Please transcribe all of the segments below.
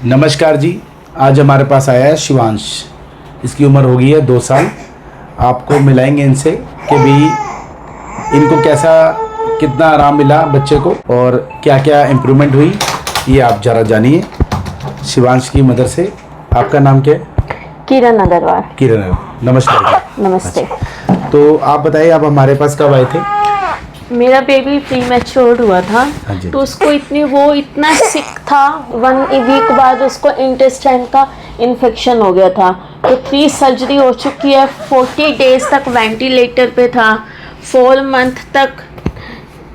नमस्कार जी। आज हमारे पास आया है शिवांश। इसकी उम्र हो गई है 2 साल। आपको मिलाएंगे इनसे कि भी इनको कैसा कितना आराम मिला बच्चे को और क्या क्या इम्प्रूवमेंट हुई, ये आप ज़रा जानिए शिवांश की मदर से। आपका नाम क्या है? किरण अग्रवाल। किरण, नमस्कार जी। नमस्ते। अच्छा, तो आप बताइए आप हमारे पास कब आए थे? मेरा बेबी प्री मैच्योर हुआ था। हाँ जी। तो उसको इतना सिक था, 1 वीक बाद उसको इंटेस्टाइन का इन्फेक्शन हो गया था। तो 3 सर्जरी हो चुकी है, 40 डेज तक वेंटिलेटर पे था, 4 मंथ तक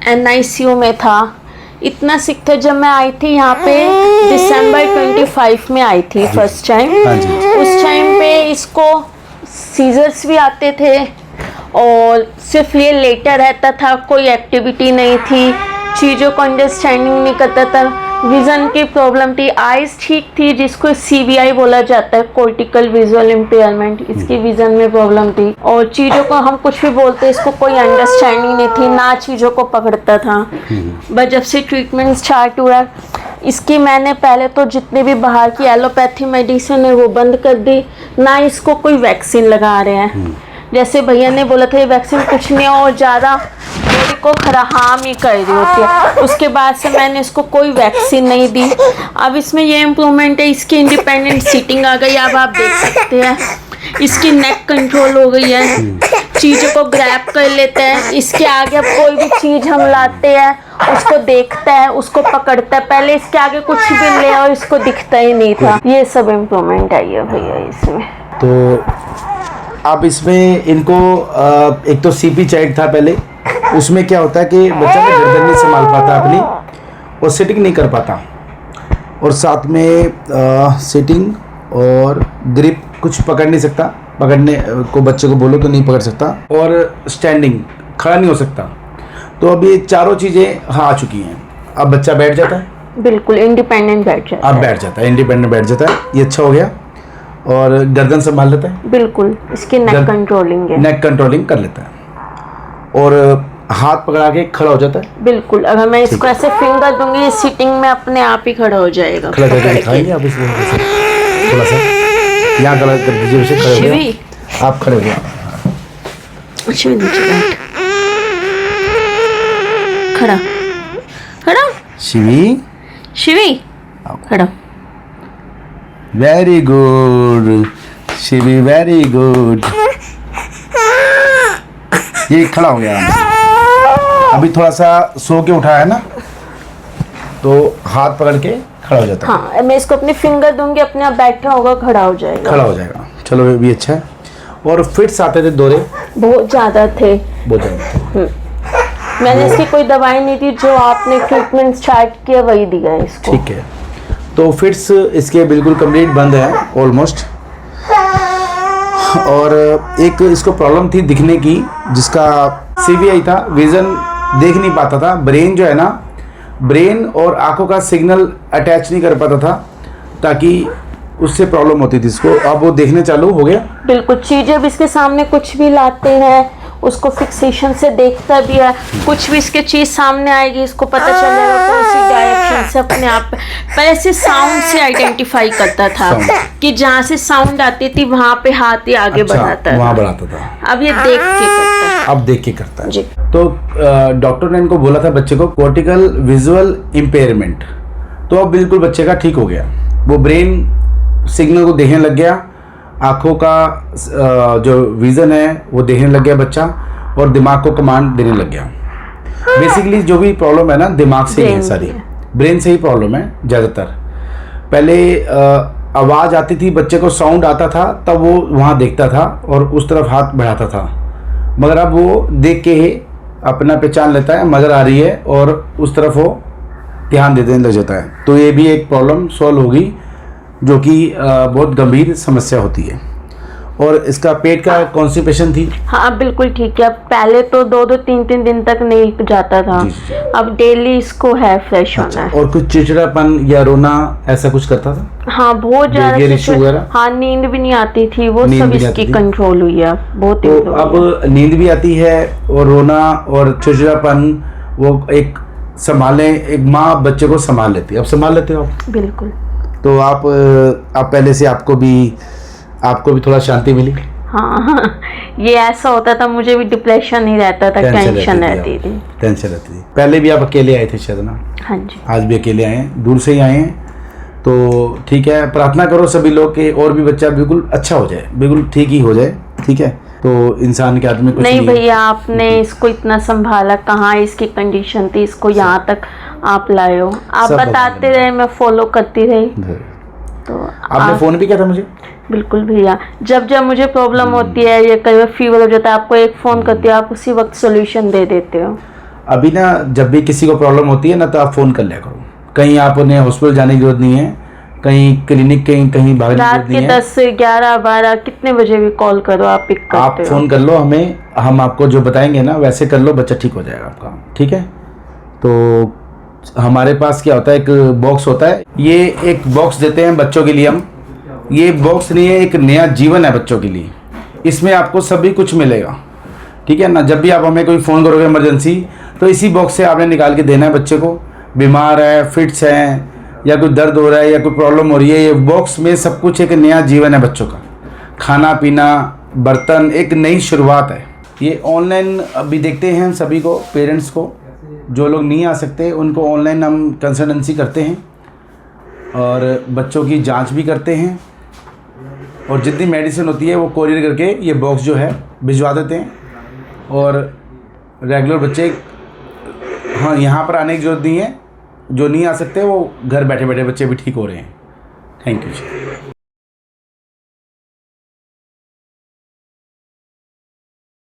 NICU में था। इतना सिक था। जब मैं आई थी यहाँ पे दिसंबर 25 में आई थी फर्स्ट टाइम। हाँ जी। उस टाइम पे इसको सीजर्स भी आते थे और सिर्फ ये लेटा रहता था, कोई एक्टिविटी नहीं थी, चीज़ों को अंडरस्टैंडिंग नहीं करता था। विज़न की प्रॉब्लम थी, आइज़ ठीक थी जिसको CVI बोला जाता है, कोर्टिकल विजुअल इम्पेयरमेंट, इसकी विज़न में प्रॉब्लम थी। और चीज़ों को हम कुछ भी बोलते इसको कोई अंडरस्टैंडिंग नहीं थी, ना चीज़ों को पकड़ता था। बट जब से ट्रीटमेंट स्टार्ट हुआ इसकी, मैंने पहले तो जितने भी बाहर की एलोपैथी मेडिसिन है वो बंद कर दी, ना इसको कोई वैक्सीन लगा रहे हैं। जैसे भैया ने बोला था ये वैक्सीन कुछ नहीं और ज़्यादा बॉडी को खराब ही कर रही होती है। उसके बाद से मैंने इसको कोई वैक्सीन नहीं दी। अब इसमें ये इम्प्रूवमेंट है, इसकी इंडिपेंडेंट सीटिंग आ गई। अब आप देख सकते हैं इसकी नेक कंट्रोल हो गई है, चीज़ों को ग्रैब कर लेता है। इसके आगे अब कोई भी चीज़ हम लाते हैं उसको देखता है, उसको पकड़ता है। पहले इसके आगे कुछ भी ले और इसको दिखता ही नहीं था। ये सब इम्प्रूवमेंट आई है भैया इसमें। तो आप इसमें इनको एक तो CP चैट था पहले, उसमें क्या होता है कि बच्चा ना गर्दन नहीं संभाल पाता अपनी और सिटिंग नहीं कर पाता, और साथ में सिटिंग और ग्रिप कुछ पकड़ नहीं सकता, पकड़ने को बच्चे को बोलो तो नहीं पकड़ सकता, और स्टैंडिंग खड़ा नहीं हो सकता। तो अब ये चारों चीज़ें हाँ आ चुकी हैं। अब बच्चा बैठ जाता है, बिल्कुल इंडिपेंडेंट बैठ जाता है। अब बैठ जाता है, इंडिपेंडेंट बैठ जाता है, ये अच्छा हो गया। और गर्दन संभाल लेता है, बिल्कुल इसकी नेक कंट्रोलिंग है, नेक कंट्रोलिंग कर लेता है, और हाथ पकड़ा के खड़ा हो जाता है। बिल्कुल अगर मैं इसको ऐसे फिंगर दूंगी सीटिंग में अपने आप ही खड़ा हो जाएगा। खड़ा करके दिखाएंगे आप इसको थोड़ा सा, यहाँ खड़ा कर दीजिए उसे, खड़े हो गए आप, खड़े हो गए। अच्छा नीचे बैठ, खड़ा खड़ा शिवी, शिवी खड़ा। Very good Shivi, very good. ये खड़ा हो गया। अभी थोड़ा सा सो के उठा है ना, तो हाथ पकड़ के खड़ा हो जाता है। हाँ मैं इसको अपनी फिंगर दूंगी, अपने आप बैठा होगा, खड़ा हो जाएगा, खड़ा हो जाएगा। चलो ये भी अच्छा है। और फिट्स आते थे दौरे बहुत ज़्यादा थे, बहुत ज़्यादा। मैंने इसकी कोई दवाई नहीं दी, जो आपने ट्रीटमेंट स्टार्ट किया वही दिया है इसको। ठीक है, तो फिट्स इसके बिल्कुल कंप्लीट बंद है ऑलमोस्ट। और एक इसको प्रॉब्लम थी दिखने की, जिसका CVI था, विज़न देख नहीं पाता था। ब्रेन जो है ना, ब्रेन और आंखों का सिग्नल अटैच नहीं कर पाता था, ताकि उससे प्रॉब्लम होती थी इसको। अब वो देखने चालू हो गया। बिल्कुल चीज़ें अब इसके सामने कुछ भी लाते हैं उसको फिक्सेशन से देखता भी है। कुछ भी इसके चीज़ सामने आएगी इसको पता चल जाएगा कौन सी डायरेक्शन से अपने आप। पहले से साउंड से आइडेंटिफाई करता था कि जहाँ से साउंड आती थी वहाँ पे हाथ ही आगे बढ़ाता था, वहाँ बढ़ाता था। अब ये देख के करता है, अब देख के करता है जी। तो डॉक्टर ने इनको बोला था बच्चे को कोर्टिकल विजुअल इम्पेयरमेंट, तो अब बिल्कुल बच्चे का ठीक हो गया। वो ब्रेन सिग्नल को देखने लग गया, आँखों का जो विज़न है वो देखने लग गया बच्चा, और दिमाग को कमांड देने लग गया। बेसिकली जो भी प्रॉब्लम है ना दिमाग से ही है, सारी ब्रेन से ही प्रॉब्लम है ज़्यादातर। पहले आवाज़ आती थी, बच्चे को साउंड आता था, तब वो वहाँ देखता था और उस तरफ हाथ बढ़ाता था, मगर अब वो देख के ही अपना पहचान लेता है, मगर आ रही है, और उस तरफ वो ध्यान देने लग जाता है। तो ये भी एक प्रॉब्लम सॉल्व होगी, जो कि बहुत गंभीर समस्या होती है। और इसका पेट का कॉन्स्टिपेशन थी। हाँ बिल्कुल ठीक है। पहले तो 2-2 3-3 दिन तक नहीं जाता था, अब डेली इसको है फ्रेश होना है। और कुछ चिड़चिड़ापन या रोना ऐसा कुछ करता था? हाँ बहुत ज्यादा। हाँ नींद भी नहीं आती थी, वो सब इसकी कंट्रोल हुई है बहुत। तो अब नींद भी आती है और रोना और चिड़चिड़ापन वो एक संभाले, एक माँ बच्चे को संभाल लेती है। अब संभाल लेते हो आप? बिल्कुल। तो आप पहले से आपको भी थोड़ा शांति मिली? हाँ, ये ऐसा होता था, मुझे भी डिप्रेशन ही रहता था, टेंशन रहती थी। पहले भी आप अकेले आए थे शायद ना? हाँ जी। आज भी अकेले आए हैं, दूर से ही आए हैं, तो ठीक है। प्रार्थना करो सभी लोग के और भी बच्चा बिल्कुल अच्छा हो जाए, बिल्कुल ठीक ही हो जाए, ठीक है। तो इंसान के हाथ में कुछ नहीं भैया, आपने इसको इतना संभाला, कहाँ इसकी कंडीशन थी, इसको यहाँ तक आप लाए हो, आप बताते रहे, मैं फॉलो करती रही। तो आपने फ़ोन भी किया था मुझे? बिल्कुल भैया, जब जब मुझे प्रॉब्लम होती है या कई बार फीवर हो जाता है, आपको एक फ़ोन करती हो, आप उसी वक्त सोल्यूशन दे देते हो। अभी ना जब भी किसी को प्रॉब्लम होती है ना, तो आप फ़ोन कर लिया करो। कहीं आपने हॉस्पिटल जाने की जरूरत नहीं है, कहीं क्लिनिक कहीं भागने की जरूरत नहीं है। रात के 10 से 11 12 कितने बजे भी कॉल करो, आप पिक करते हो। आप फ़ोन कर लो हमें, हम आपको जो बताएंगे ना वैसे कर लो, बच्चा ठीक हो जाएगा आपका, ठीक है। तो हमारे पास क्या होता है, एक बॉक्स होता है, ये एक बॉक्स देते हैं बच्चों के लिए हम। ये बॉक्स नहीं है, एक नया जीवन है बच्चों के लिए, इसमें आपको सभी कुछ मिलेगा, ठीक है ना। जब भी आप हमें कोई फ़ोन करोगे इमरजेंसी, तो इसी बॉक्स से आपने निकाल के देना है बच्चे को। बीमार है, फिट्स हैं, या कोई दर्द हो रहा है या कोई प्रॉब्लम हो रही है, ये बॉक्स में सब कुछ, एक नया जीवन है बच्चों का। खाना पीना, बर्तन, एक नई शुरुआत है। ये ऑनलाइन अभी देखते हैं हम सभी को, पेरेंट्स को, जो लोग नहीं आ सकते उनको ऑनलाइन हम कंसल्टेंसी करते हैं और बच्चों की जांच भी करते हैं, और जितनी मेडिसिन होती है वो कोरियर करके ये बॉक्स जो है भिजवा देते हैं। और रेगुलर बच्चे, हाँ, यहाँ पर आने की ज़रूरत नहीं है, जो नहीं आ सकते वो घर बैठे बैठे बच्चे भी ठीक हो रहे हैं। Thank you ji.